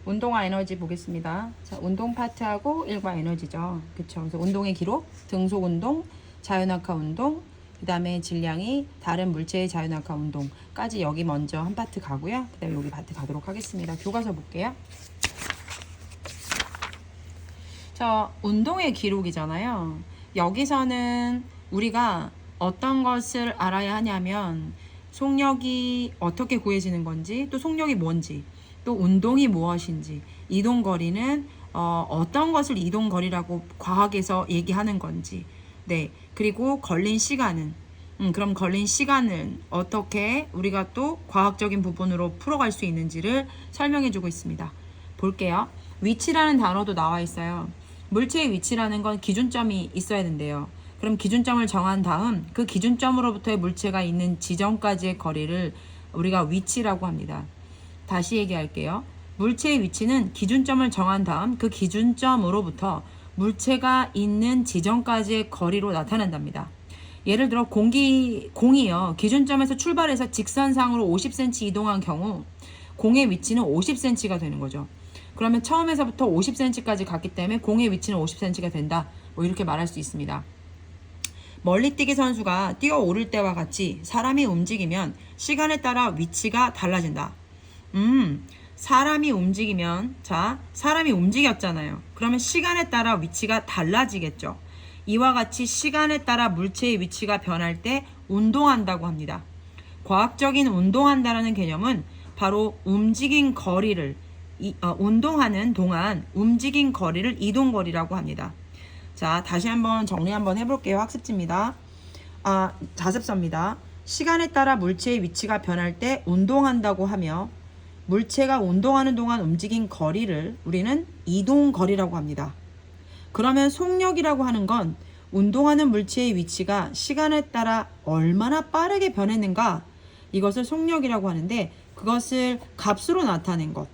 운동화 에너지 보겠습니다. 자, 운동 파트하고 일과 에너지죠. 그쵸. 그래서 운동의 기록, 등속 운동, 자연학화 운동, 그 다음에 질량이 다른 물체의 자연학화 운동까지 여기 먼저 한 파트 가고요. 그 다음에 여기 파트 가도록 하겠습니다. 교과서 볼게요. 자, 운동의 기록이잖아요. 여기서는 우리가 어떤 것을 알아야 하냐면 속력이 어떻게 구해지는 건지, 또 속력이 뭔지, 또 운동이 무엇인지, 이동거리는 어떤 것을 이동거리라고 과학에서 얘기하는 건지, 네, 그리고 걸린 시간은 그럼 걸린 시간을 어떻게 우리가 또 과학적인 부분으로 풀어갈 수 있는지를 설명해 주고 있습니다. 볼게요. 위치라는 단어도 나와 있어요. 물체의 위치라는 건 기준점이 있어야 된대요. 그럼 기준점을 정한 다음 그 기준점으로부터의 물체가 있는 지점까지의 거리를 우리가 위치라고 합니다. 다시 얘기할게요. 물체의 위치는 기준점을 정한 다음 그 기준점으로부터 물체가 있는 지점까지의 거리로 나타난답니다. 예를 들어 공이요. 기준점에서 출발해서 직선상으로 50cm 이동한 경우 공의 위치는 50cm가 되는 거죠. 그러면 처음에서부터 50cm까지 갔기 때문에 공의 위치는 50cm가 된다. 뭐 이렇게 말할 수 있습니다. 멀리뛰기 선수가 뛰어오를 때와 같이 사람이 움직이면 시간에 따라 위치가 달라진다. 사람이 움직이면, 자, 사람이 움직였잖아요. 그러면 시간에 따라 위치가 달라지겠죠. 이와 같이 시간에 따라 물체의 위치가 변할 때 운동한다고 합니다. 과학적인 운동한다라는 개념은 바로 움직인 거리를, 운동하는 동안 움직인 거리를 이동거리라고 합니다. 자, 다시 한번 정리 한번 해볼게요. 학습지입니다. 자습서입니다. 시간에 따라 물체의 위치가 변할 때 운동한다고 하며 물체가 운동하는 동안 움직인 거리를 우리는 이동거리라고 합니다. 그러면 속력이라고 하는 건 운동하는 물체의 위치가 시간에 따라 얼마나 빠르게 변했는가, 이것을 속력이라고 하는데 그것을 값으로 나타낸 것,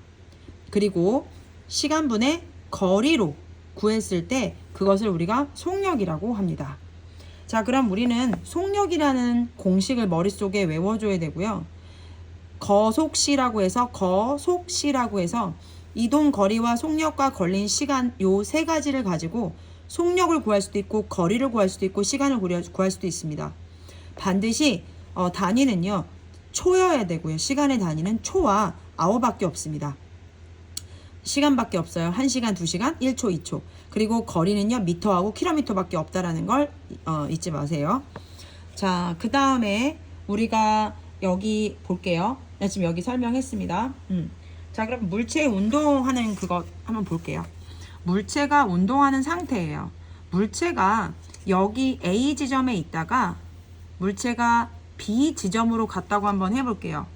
그리고 시간분의 거리로 구했을 때 그것을 우리가 속력이라고 합니다. 자, 그럼 우리는 속력이라는 공식을 머릿속에 외워줘야 되고요. 거속시라고 해서 이동 거리와 속력과 걸린 시간 요 세 가지를 가지고 속력을 구할 수도 있고 거리를 구할 수도 있고 시간을 구할 수도 있습니다. 반드시 단위는요 초여야 되고요. 시간의 단위는 초와 아워밖에 없습니다. 시간밖에 없어요. 1시간, 2시간, 1초, 2초. 그리고 거리는요 미터하고 킬로미터밖에 없다라는 걸 잊지 마세요. 자, 그 다음에 우리가 여기 볼게요. 지금 여기 설명했습니다. 자, 그럼 물체의 운동하는 그것 한번 볼게요. 물체가 운동하는 상태예요. 물체가 여기 A 지점에 있다가 물체가 B 지점으로 갔다고 한번 해볼게요.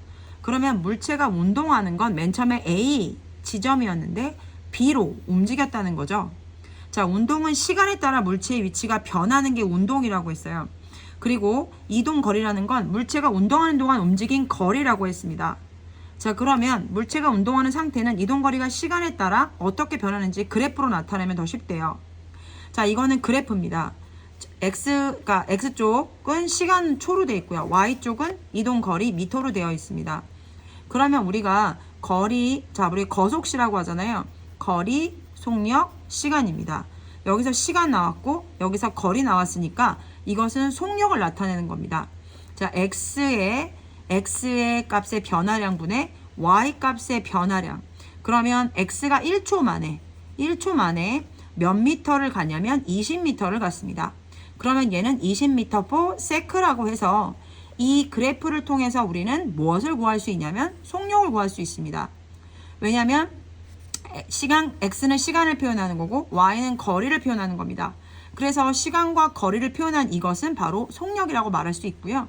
그러면 물체가 운동하는 건 맨 처음에 A 지점이었는데 B로 움직였다는 거죠. 자, 운동은 시간에 따라 물체의 위치가 변하는 게 운동이라고 했어요. 그리고 이동거리라는 건 물체가 운동하는 동안 움직인 거리라고 했습니다. 자, 그러면 물체가 운동하는 상태는 이동거리가 시간에 따라 어떻게 변하는지 그래프로 나타내면 더 쉽대요. 자, 이거는 그래프입니다. X가 X쪽은 시간 초로 되어 있고요. Y쪽은 이동거리 미터로 되어 있습니다. 그러면 우리가 거리, 자, 우리 거속시라고 하잖아요. 거리, 속력, 시간입니다. 여기서 시간 나왔고 여기서 거리 나왔으니까 이것은 속력을 나타내는 겁니다. 자, X의 값의 변화량분의 Y 값의 변화량. 그러면 X가 1초 만에 몇 미터를 가냐면 20미터를 갔습니다. 그러면 얘는 20m/s라고 해서 이 그래프를 통해서 우리는 무엇을 구할 수 있냐면 속력을 구할 수 있습니다. 왜냐하면 X는 시간을 표현하는 거고 Y는 거리를 표현하는 겁니다. 그래서 시간과 거리를 표현한 이것은 바로 속력이라고 말할 수 있고요.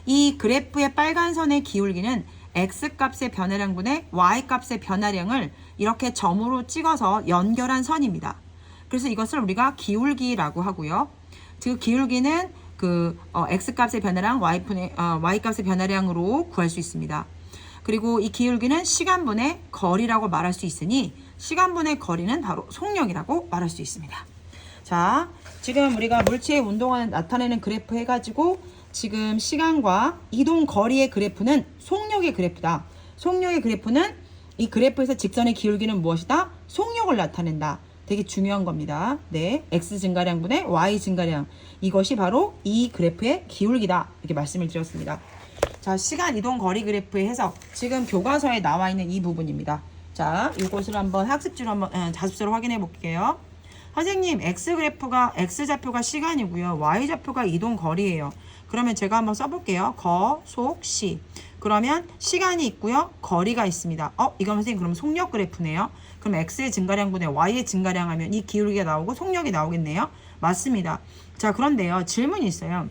이 그래프의 빨간 선의 기울기는 X값의 변화량분의 Y값의 변화량을 이렇게 점으로 찍어서 연결한 선입니다. 그래서 이것을 우리가 기울기라고 하고요. 그 기울기는 X값의 변화량, Y값의 변화량으로 구할 수 있습니다. 그리고 이 기울기는 시간분의 거리라고 말할 수 있으니 시간분의 거리는 바로 속력이라고 말할 수 있습니다. 자, 지금 우리가 물체의 운동을 나타내는 그래프 해가지고 지금 시간과 이동 거리의 그래프는 속력의 그래프다. 속력의 그래프는 이 그래프에서 직선의 기울기는 무엇이다? 속력을 나타낸다. 되게 중요한 겁니다. 네, x 증가량분의 y 증가량. 이것이 바로 이 그래프의 기울기다. 이렇게 말씀을 드렸습니다. 자, 시간 이동 거리 그래프의 해석. 지금 교과서에 나와 있는 이 부분입니다. 자, 이것을 한번 학습지로 한번 자습서로 확인해 볼게요. 선생님, X좌표가 시간이고요. Y좌표가 이동 거리예요. 그러면 제가 한번 써볼게요. 거, 속, 시. 그러면 시간이 있고요. 거리가 있습니다. 이건 선생님 그럼 속력 그래프네요. 그럼 X의 증가량분의 Y의 증가량 하면 이 기울기가 나오고 속력이 나오겠네요. 맞습니다. 자, 그런데요. 질문이 있어요.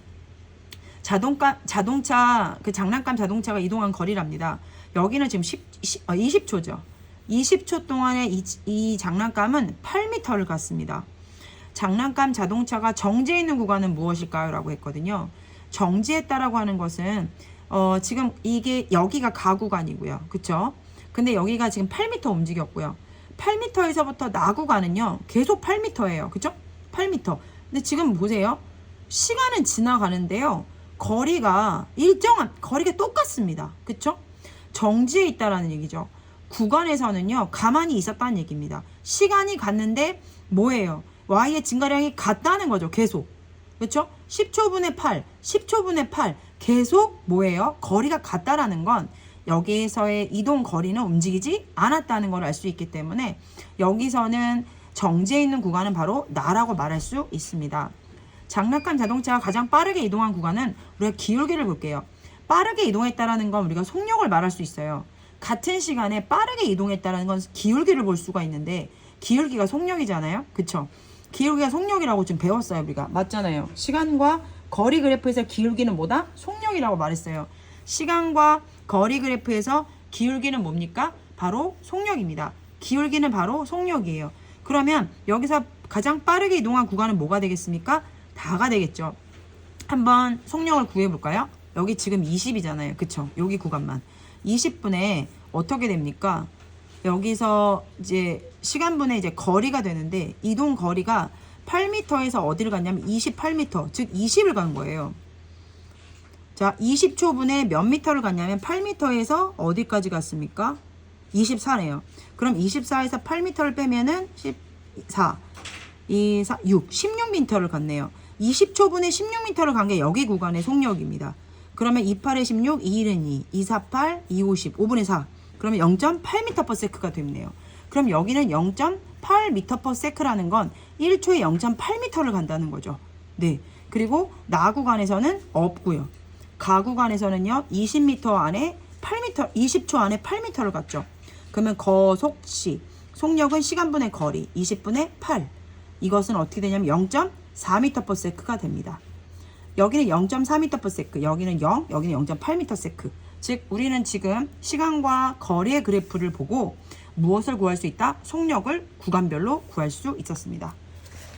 자동차, 그 장난감 자동차가 이동한 거리랍니다. 여기는 지금 20초죠. 20초 동안에 이 장난감은 8m를 갔습니다. 장난감 자동차가 정지해 있는 구간은 무엇일까요? 라고 했거든요. 정지했다라고 하는 것은 지금 이게 여기가 가구간이고요. 그쵸? 근데 여기가 지금 8m 움직였고요. 8m에서부터 나구간은요. 계속 8m예요. 그쵸? 8m. 근데 지금 보세요. 시간은 지나가는데요. 거리가 거리가 똑같습니다. 그쵸? 정지해 있다라는 얘기죠. 구간에서는요. 가만히 있었다는 얘기입니다. 시간이 갔는데 뭐예요? y의 증가량이 같다는 거죠. 계속. 그렇죠? 10초분의 8, 10초분의 8 계속 뭐예요? 거리가 같다라는 건 여기에서의 이동 거리는 움직이지 않았다는 걸 알 수 있기 때문에 여기서는 정지해 있는 구간은 바로 나라고 말할 수 있습니다. 장난감 자동차가 가장 빠르게 이동한 구간은 우리가 기울기를 볼게요. 빠르게 이동했다라는 건 우리가 속력을 말할 수 있어요. 같은 시간에 빠르게 이동했다는 건 기울기를 볼 수가 있는데 기울기가 속력이잖아요. 그쵸? 기울기가 속력이라고 지금 배웠어요. 우리가. 맞잖아요. 시간과 거리 그래프에서 기울기는 뭐다? 속력이라고 말했어요. 시간과 거리 그래프에서 기울기는 뭡니까? 바로 속력입니다. 기울기는 바로 속력이에요. 그러면 여기서 가장 빠르게 이동한 구간은 뭐가 되겠습니까? 다가 되겠죠. 한번 속력을 구해볼까요? 여기 지금 20이잖아요. 그쵸? 여기 구간만. 20분에 어떻게 됩니까? 여기서 이제 시간분의 이제 거리가 되는데 이동 거리가 8m에서 어디를 갔냐면 28m, 즉 20을 간 거예요. 자, 20초분에 몇 미터를 갔냐면 8m에서 어디까지 갔습니까? 24네요. 그럼 24에서 8m를 빼면은 14, 2, 4, 6, 16m를 갔네요. 20초분에 16m를 간 게 여기 구간의 속력입니다. 그러면 28에 16, 2일은 2, 2, 4, 8, 2, 50, 5분의 4. 그러면 0.8m/s가 되네요. 그럼 여기는 0.8m/s라는 건 1초에 0.8m를 간다는 거죠. 네. 그리고 나 구간에서는 없고요. 가 구간에서는요. 20m 안에 8m, 20초 안에 8m를 갔죠. 그러면 거속시, 속력은 시간분의 거리, 20분의 8. 이것은 어떻게 되냐면 0.4m/s가 됩니다. 여기는 0.4m/s, 여기는 0, 여기는 0.8m/s. 즉 우리는 지금 시간과 거리의 그래프를 보고 무엇을 구할 수 있다? 속력을 구간별로 구할 수 있었습니다.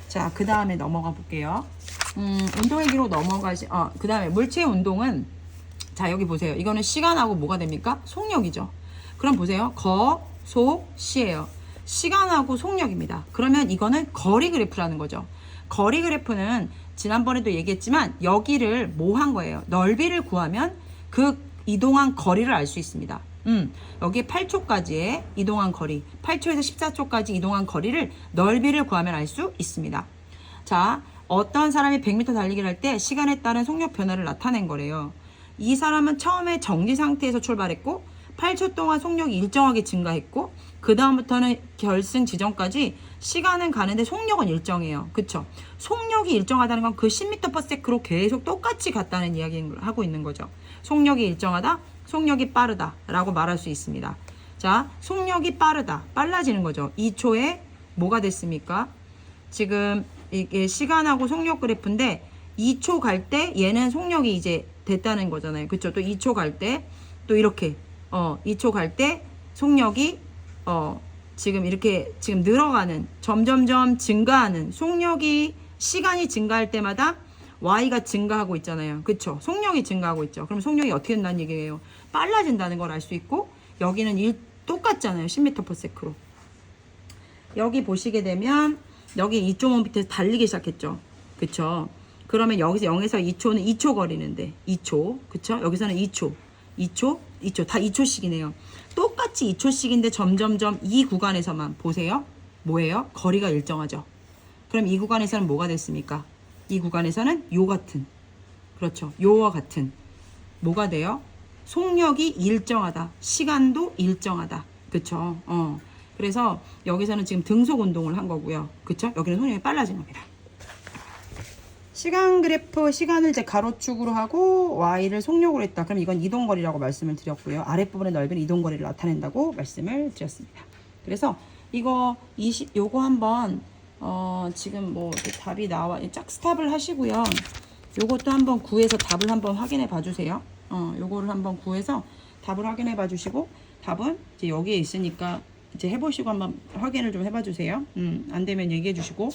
자, 그 다음에 넘어가 볼게요. 운동의 기로 그 다음에 물체의 운동은, 자, 여기 보세요. 이거는 시간하고 뭐가 됩니까? 속력이죠. 그럼 보세요. 거, 속, 시예요. 시간하고 속력입니다. 그러면 이거는 거리 그래프라는 거죠. 거리 그래프는 지난번에도 얘기했지만 여기를 뭐 한 거예요? 넓이를 구하면 그 이동한 거리를 알 수 있습니다. 여기에 8초까지의 이동한 거리, 8초에서 14초까지 이동한 거리를 넓이를 구하면 알 수 있습니다. 자, 어떤 사람이 100m 달리기를 할 때 시간에 따른 속력 변화를 나타낸 거래요. 이 사람은 처음에 정지 상태에서 출발했고 8초 동안 속력이 일정하게 증가했고 그 다음부터는 결승 지점까지 시간은 가는데 속력은 일정해요. 그쵸? 속력이 일정하다는 건 그 10m/s로 계속 똑같이 갔다는 이야기를 하고 있는 거죠. 속력이 일정하다, 속력이 빠르다 라고 말할 수 있습니다. 자, 속력이 빠르다, 빨라지는 거죠. 2초에 뭐가 됐습니까? 지금 이게 시간하고 속력 그래프인데 2초 갈 때 얘는 속력이 이제 됐다는 거잖아요. 그쵸? 또 2초 갈 때 또 이렇게 2초 갈 때 속력이 지금 이렇게 지금 늘어가는, 점점점 증가하는, 속력이 시간이 증가할 때마다 y가 증가하고 있잖아요. 그쵸? 속력이 증가하고 있죠. 그럼 속력이 어떻게 된다는 얘기예요? 빨라진다는 걸 알 수 있고 여기는 똑같잖아요. 10m/s로. 여기 보시게 되면 여기 2.5m에서 달리기 시작했죠. 그쵸? 그러면 여기서 0에서 2초는 2초 거리는데 2초. 그쵸? 여기서는 2초. 2초, 있죠. 다 2초씩이네요. 똑같이 2초씩인데 점점점 이 구간에서만 보세요. 뭐예요? 거리가 일정하죠. 그럼 이 구간에서는 뭐가 됐습니까? 이 구간에서는 요 같은, 그렇죠. 요와 같은 뭐가 돼요? 속력이 일정하다. 시간도 일정하다. 그쵸? 그래서 여기서는 지금 등속 운동을 한 거고요. 그쵸? 여기는 속력이 빨라진 겁니다. 시간 그래프, 시간을 이제 가로축으로 하고 y를 속력으로 했다. 그럼 이건 이동거리라고 말씀을 드렸고요. 아랫부분의 넓이는 이동거리를 나타낸다고 말씀을 드렸습니다. 그래서 이거 요거 한번 지금 뭐 답이 나와 짝 스탑을 하시고요. 요것도 한번 구해서 답을 한번 확인해 봐 주세요. 요거를 한번 구해서 답을 확인해 봐 주시고 답은 이제 여기에 있으니까 이제 해보시고 한번 확인을 좀 해봐 주세요. 안 되면 얘기해 주시고.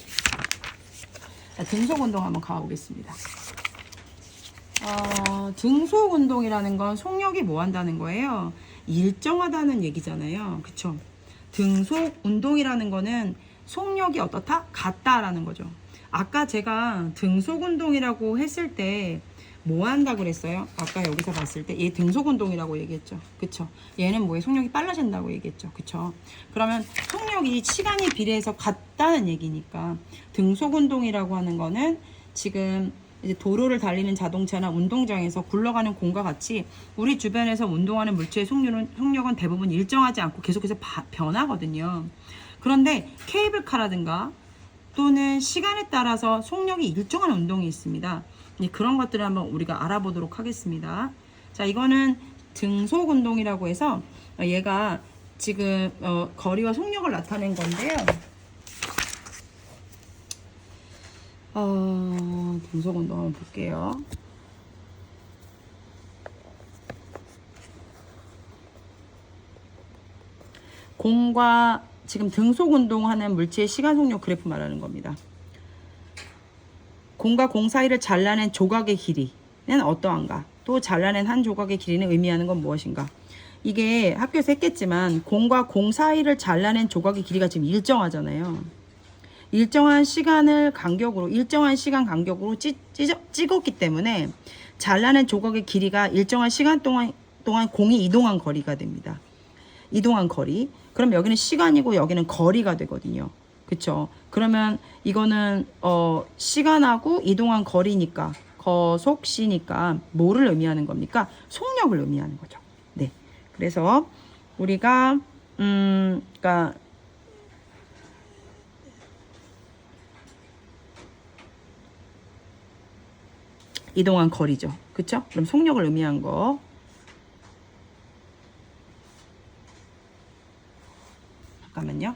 자, 등속 운동 한번 가보겠습니다. 등속 운동이라는 건 속력이 뭐 한다는 거예요? 일정하다는 얘기잖아요. 그쵸? 등속 운동이라는 거는 속력이 어떻다? 같다라는 거죠. 아까 제가 등속 운동이라고 했을 때 뭐 한다 그랬어요? 아까 여기서 봤을 때 얘 등속 운동이라고 얘기했죠. 그쵸? 얘는 뭐에 속력이 빨라진다고 얘기했죠. 그쵸? 그러면 속력이 시간이 비례해서 같다는 얘기니까 등속 운동이라고 하는 거는 지금 이제 도로를 달리는 자동차나 운동장에서 굴러가는 공과 같이 우리 주변에서 운동하는 물체의 속력은 대부분 일정하지 않고 계속해서 변하거든요. 그런데 케이블카라든가 또는 시간에 따라서 속력이 일정한 운동이 있습니다. 그런 것들을 한번 우리가 알아보도록 하겠습니다. 자, 이거는 등속 운동이라고 해서 얘가 지금 거리와 속력을 나타낸 건데요. 등속 운동 한번 볼게요. 공과 지금 등속 운동하는 물체의 시간 속력 그래프 말하는 겁니다. 공과 공 사이를 잘라낸 조각의 길이는 어떠한가? 또 잘라낸 한 조각의 길이는 의미하는 건 무엇인가? 이게 학교에서 했겠지만 공과 공 사이를 잘라낸 조각의 길이가 지금 일정하잖아요. 일정한 시간 간격으로 찍었기 때문에 잘라낸 조각의 길이가 일정한 시간 동안 공이 이동한 거리가 됩니다. 이동한 거리. 그럼 여기는 시간이고 여기는 거리가 되거든요. 그쵸? 그러면 이거는 시간하고 이동한 거리니까 거속시니까 뭐를 의미하는 겁니까? 속력을 의미하는 거죠. 네. 그래서 우리가 그러니까 이동한 거리죠. 그쵸? 그럼 속력을 의미한 거. 잠깐만요.